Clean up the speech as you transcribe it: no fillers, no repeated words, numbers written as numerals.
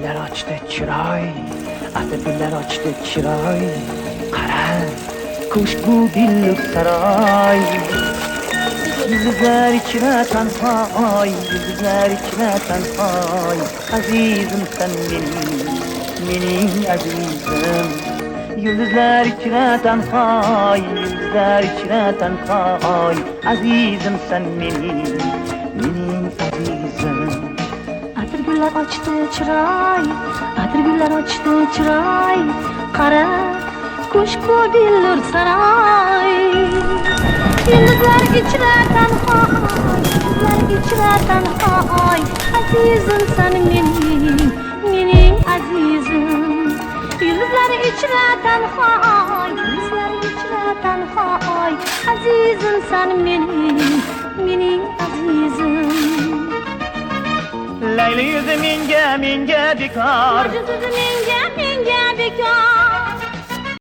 güller açtı çıray, atır güller açtı çıray. Qara, kuşku billuk saray. Yıldızlar içine tanhay, yıldızlar içine tanhay. Azizim sen benim azizim. Yıldızlar içine tanhay, yıldızlar içine tanhay. Azizim sen benim azizim. Atır güller açtı çıray, atır güller açtı çıray. Qara, kuşku billur saray. Yıldızlar içine tanhay, yıldızlar içine tanhay. Azizim sen mening azizim. Yıldızlar içine tanhay, yıldızlar içine tanhay. Azizim sen mening azizim. Leyli yüzü minge bekar, Yüzü minge bekar.